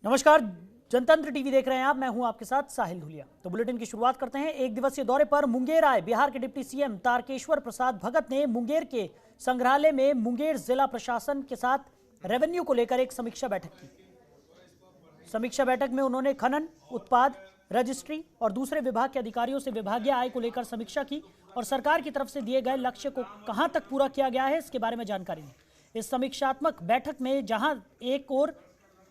नमस्कार, जनतंत्र टीवी देख रहे हैं आप। मैं हूं आपके साथ साहिल धुलिया। तो बुलेटिन की शुरुआत करते हैं। एक दिवसीय दौरे पर मुंगेर आए बिहार के डिप्टी सीएम तारकेश्वर प्रसाद भगत ने मुंगेर के संग्रहालय में मुंगेर जिला प्रशासन के साथ रेवेन्यू को लेकर एक समीक्षा बैठक की। समीक्षा बैठक में उन्होंने खनन, उत्पाद, रजिस्ट्री और दूसरे विभाग के अधिकारियों से विभागीय आय को लेकर समीक्षा की और सरकार की तरफ से दिए गए लक्ष्य को कहां तक पूरा किया गया है इसके बारे में जानकारी दी। इस समीक्षात्मक बैठक में जहां एक ओर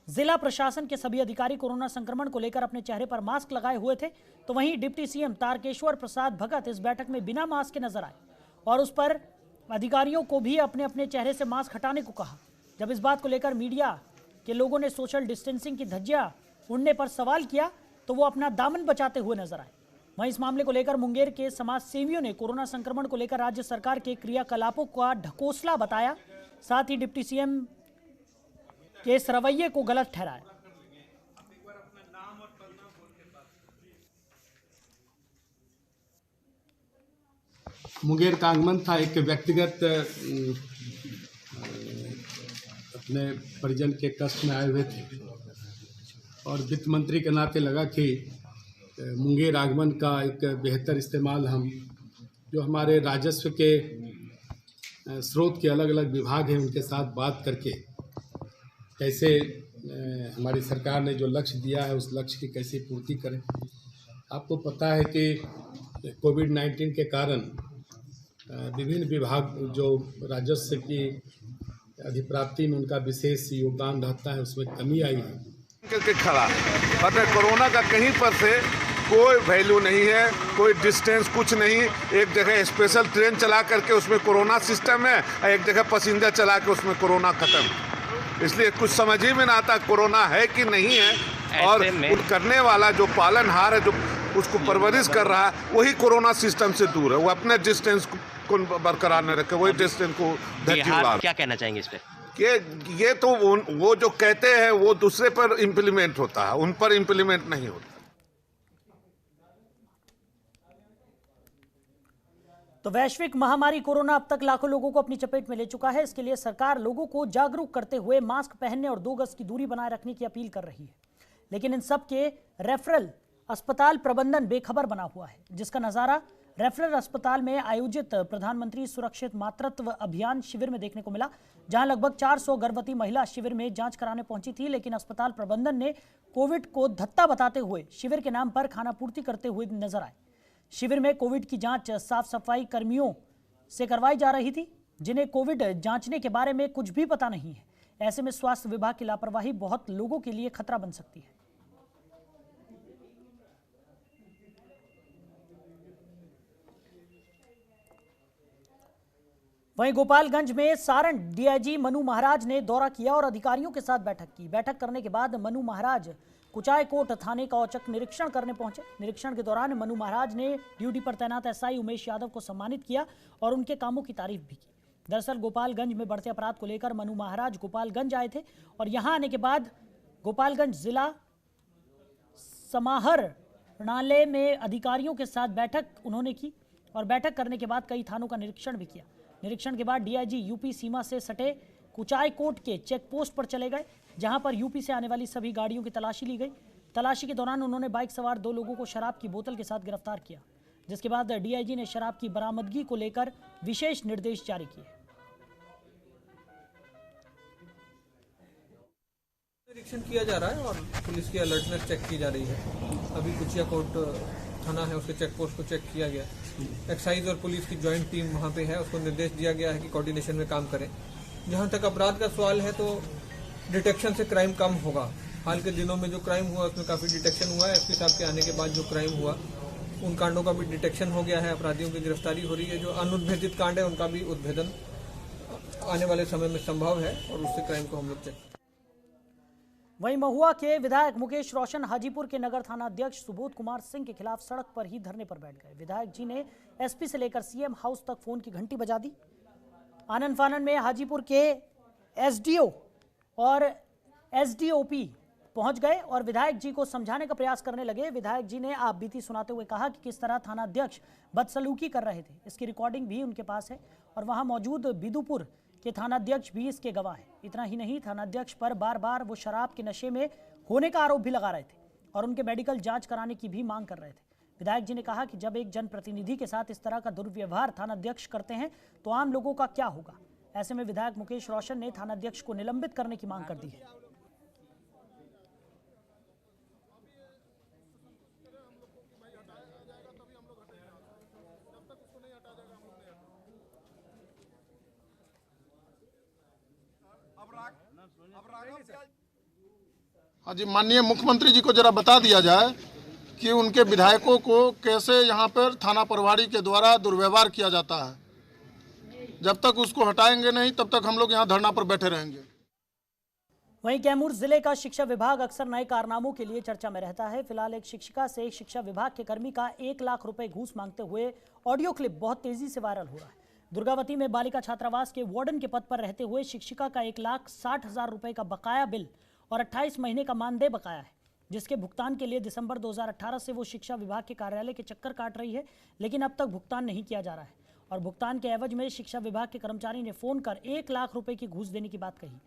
जिला प्रशासन के सभी अधिकारी कोरोना संक्रमण को लेकर अपने चेहरे पर मास्क लगाए हुए थे, तो वहीं डिप्टी सीएम तारकेश्वर प्रसाद भगत इस बैठक में बिना मास्क के नजर आए और उस पर अधिकारियों को भी अपने अपने चेहरे से मास्क हटाने को कहा। जब इस बात को लेकर मीडिया के लोगों ने सोशल डिस्टेंसिंग की धज्जियां उड़ने पर सवाल किया तो वो अपना दामन बचाते हुए नजर आए। वहीं इस मामले को लेकर मुंगेर के समाज सेवियों ने कोरोना संक्रमण को लेकर राज्य सरकार के क्रियाकलापों का ढकोसला बताया, साथ ही डिप्टी सीएम के इस रवैये को गलत ठहराया। मुंगेर का आगमन था एक व्यक्तिगत अपने परिजन के कष्ट में आए हुए थे और वित्त मंत्री के नाते लगा कि मुंगेर आगमन का एक बेहतर इस्तेमाल हम जो हमारे राजस्व के स्रोत के अलग अलग विभाग हैं उनके साथ बात करके कैसे हमारी सरकार ने जो लक्ष्य दिया है उस लक्ष्य की कैसे पूर्ति करें। आपको पता है कि कोविड-19 के कारण विभिन्न विभाग जो राजस्व की अधिप्राप्ति में उनका विशेष योगदान रहता है उसमें कमी आई है। करके खड़ा मतलब कोरोना का कहीं पर से कोई वैल्यू नहीं है, कोई डिस्टेंस कुछ नहीं। एक जगह स्पेशल ट्रेन चला करके उसमें कोरोना सिस्टम है और एक जगह पैसेंजर चला के उसमें कोरोना खत्म। इसलिए कुछ समझ ही में ना आता कोरोना है कि नहीं है। और करने वाला जो पालनहार है जो उसको परवरिश कर रहा है वही कोरोना सिस्टम से दूर है, वो अपने डिस्टेंस को बरकरार न रखे, वही डिस्टेंस को बिहार क्या कहना चाहेंगे इस पे? ये तो वो जो कहते हैं वो दूसरे पर इम्प्लीमेंट होता है, उन पर इम्प्लीमेंट नहीं होता। तो वैश्विक महामारी कोरोना अब तक लाखों लोगों को अपनी चपेट में ले चुका है। इसके लिए सरकार लोगों को जागरूक करते हुए मास्क पहनने और 2 गज की दूरी बनाए रखने की अपील कर रही है, लेकिन इन सब के रेफरल अस्पताल प्रबंधन बेखबर बना हुआ है, जिसका नजारा रेफरल अस्पताल में आयोजित प्रधानमंत्री सुरक्षित मातृत्व अभियान शिविर में देखने को मिला, जहां लगभग 400 गर्भवती महिला शिविर में जांच कराने पहुंची थी, लेकिन अस्पताल प्रबंधन ने कोविड को धत्ता बताते हुए शिविर के नाम पर खाना पूर्ति करते हुए नजर आए। शिविर में कोविड की जांच साफ सफाई कर्मियों से करवाई जा रही थी, जिन्हें कोविड जांचने के बारे में कुछ भी पता नहीं है। ऐसे में स्वास्थ्य विभाग की लापरवाही बहुत लोगों के लिए खतरा बन सकती है। वहीं गोपालगंज में सारण डीआईजी मनु महाराज ने दौरा किया और अधिकारियों के साथ बैठक की। बैठक करने के बाद मनु महाराज कुचायकोट थाने का औचक निरीक्षण करने पहुंचे। निरीक्षण के दौरान मनु महाराज ने ड्यूटी पर तैनात एसआई उमेश यादव को सम्मानित किया और उनके कामों की तारीफ भी की। दरअसल गोपालगंज में बढ़ते अपराध को लेकर मनु महाराज गोपालगंज आए थे और यहां आने के बाद गोपालगंज जिला समाहरणालय में अधिकारियों के साथ बैठक उन्होंने की और बैठक करने के बाद कई थानों का निरीक्षण भी किया। निरीक्षण के बाद डीआईजी यूपी सीमा से सटे कुचायकोट के चेक पोस्ट पर चले गए, जहां पर यूपी से आने वाली सभी गाड़ियों की तलाशी ली गई। तलाशी के दौरान उन्होंने बाइक सवार 2 लोगों को शराब की बोतल के साथ गिरफ्तार किया, जिसके बाद डीआईजी ने शराब की बरामदगी को लेकर विशेष निर्देश जारी किए। निरीक्षण किया जा रहा है और पुलिस की अलर्टनेस चेक की जा रही है। अभी कुचियाकोट थाना है उसके चेक पोस्ट को चेक किया गया। एक्साइज और पुलिस की ज्वाइंट टीम वहाँ पे है, उसको निर्देश दिया गया है कि कोऑर्डिनेशन में काम करें। जहाँ तक अपराध का सवाल है तो डिटेक्शन से क्राइम कम होगा। हाल के दिनों में जो क्राइम हुआ उसमें काफ़ी डिटेक्शन हुआ है। एसपी साहब के आने के बाद जो क्राइम हुआ उन कांडों का भी डिटेक्शन हो गया है, अपराधियों की गिरफ्तारी हो रही है। जो अनुद्भेदित कांड है उनका भी उद्भेदन आने वाले समय में संभव है और उससे क्राइम को हम लोग चेक। वहीं महुआ के विधायक मुकेश रोशन हाजीपुर के नगर थाना अध्यक्ष सुबोध कुमार सिंह के खिलाफ सड़क पर ही धरने पर बैठ गए। विधायक जी ने एसपी से लेकर सीएम हाउस तक फोन की घंटी बजा दी। आनन फानन में हाजीपुर के एसडीओ और एसडीओपी पहुंच गए और विधायक जी को समझाने का प्रयास करने लगे। विधायक जी ने आप बीती सुनाते हुए कहा कि किस तरह थाना अध्यक्ष बदसलूकी कर रहे थे। इसकी रिकॉर्डिंग भी उनके पास है और वहां मौजूद बिदुपुर के थानाध्यक्ष भी इसके गवाह हैं। इतना ही नहीं, थानाध्यक्ष पर बार बार वो शराब के नशे में होने का आरोप भी लगा रहे थे और उनके मेडिकल जांच कराने की भी मांग कर रहे थे। विधायक जी ने कहा कि जब एक जनप्रतिनिधि के साथ इस तरह का दुर्व्यवहार थानाध्यक्ष करते हैं तो आम लोगों का क्या होगा। ऐसे में विधायक मुकेश रोशन ने थानाध्यक्ष को निलंबित करने की मांग कर दी है। हाँ जी, माननीय मुख्यमंत्री जी को जरा बता दिया जाए कि उनके विधायकों को कैसे यहाँ पर थाना प्रभारी के द्वारा दुर्व्यवहार किया जाता है। जब तक उसको हटाएंगे नहीं तब तक हम लोग यहाँ धरना पर बैठे रहेंगे। वहीं कैमूर जिले का शिक्षा विभाग अक्सर नए कारनामों के लिए चर्चा में रहता है। फिलहाल एक शिक्षिका से शिक्षा विभाग के कर्मी का 1 लाख रुपए घूस मांगते हुए ऑडियो क्लिप बहुत तेजी से वायरल हो रहा है। दुर्गावती में बालिका छात्रावास के वार्डन के पद पर रहते हुए शिक्षिका का 1,60,000 रुपए का बकाया बिल और 28 महीने का मानदेय बकाया है, जिसके भुगतान के लिए दिसंबर 2018 से वो शिक्षा विभाग के कार्यालय के चक्कर काट रही है, लेकिन अब तक भुगतान नहीं किया जा रहा है। और भुगतान के एवज में शिक्षा विभाग के कर्मचारी ने फोन कर 1 लाख रुपए की घूस देने की बात कही,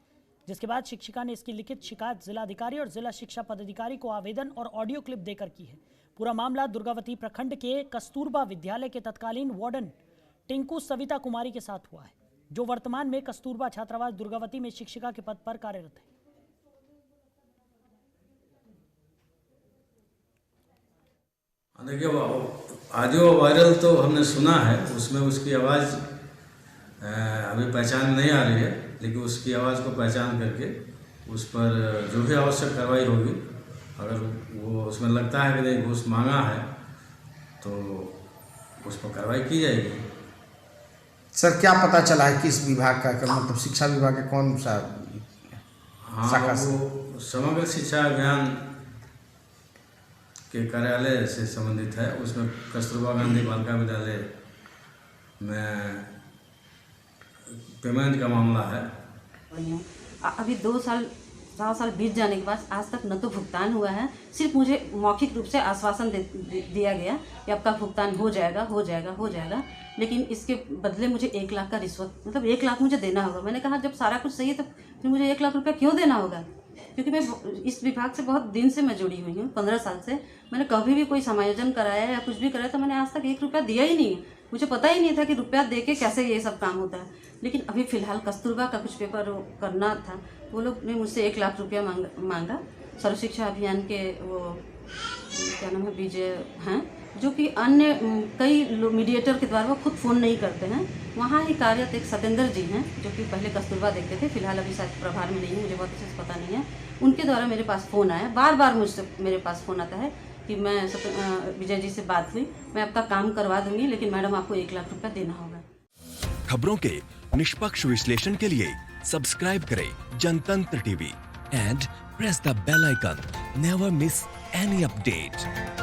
जिसके बाद शिक्षिका ने इसकी लिखित शिकायत जिलाधिकारी और जिला शिक्षा पदाधिकारी को आवेदन और ऑडियो क्लिप देकर की है। पूरा मामला दुर्गावती प्रखंड के कस्तूरबा विद्यालय के तत्कालीन वार्डन टिंकू सविता कुमारी के साथ हुआ है, जो वर्तमान में कस्तूरबा छात्रावास दुर्गावती में शिक्षिका के पद पर कार्यरत है। देखिए, ऑडियो वायरल तो हमने सुना है, उसमें उसकी आवाज़ अभी पहचान नहीं आ रही है, लेकिन उसकी आवाज़ को पहचान करके उस पर जो भी आवश्यक कार्रवाई होगी, अगर वो उसमें लगता है कि नहीं घूस मांगा है तो उस पर कार्रवाई की जाएगी। सर, क्या पता चला है किस विभाग का, मतलब शिक्षा विभाग के कौन सा? हाँ, वो समग्र शिक्षा अभियान के कार्यालय से संबंधित है। उसमें कस्तूरबा गांधी बालिका विद्यालय में पेमेंट का मामला है। अभी 2 साल बीत जाने के बाद आज तक न तो भुगतान हुआ है, सिर्फ मुझे मौखिक रूप से आश्वासन दिया गया कि आपका भुगतान हो जाएगा, लेकिन इसके बदले मुझे 1 लाख का रिश्वत, मतलब 1 लाख मुझे देना होगा। मैंने कहा जब सारा कुछ सही है तो फिर मुझे 1 लाख रुपया क्यों देना होगा, क्योंकि मैं इस विभाग से बहुत दिन से मैं जुड़ी हुई हूँ, 15 साल से। मैंने कभी भी कोई समायोजन कराया या कुछ भी कराया तो मैंने आज तक 1 रुपया दिया ही नहीं है। मुझे पता ही नहीं था कि रुपया दे के कैसे ये सब काम होता है। लेकिन अभी फ़िलहाल कस्तूरबा का कुछ पेपर करना था, वो लोग ने मुझसे 1 लाख रुपया मांगा। सर्व शिक्षा अभियान के वो क्या नाम है, विजय हैं, जो कि अन्य कई मीडिएटर के द्वारा वो खुद फ़ोन नहीं करते हैं। वहाँ ही कार्यरत एक सत्येंद्र जी हैं, जो कि पहले कस्तूरबा देखते थे, फिलहाल अभी शायद प्रभार में नहीं, मुझे बहुत अच्छे से पता नहीं है। उनके द्वारा मेरे पास फ़ोन आया, बार मुझसे मेरे पास फ़ोन आता है कि मैं विजय जी से बात हुई, मैं आपका काम करवा दूंगी, लेकिन मैडम आपको 1 लाख रुपया देना होगा। खबरों के निष्पक्ष विश्लेषण के लिए सब्सक्राइब करें Jantantra TV and press the bell icon. Never miss any update.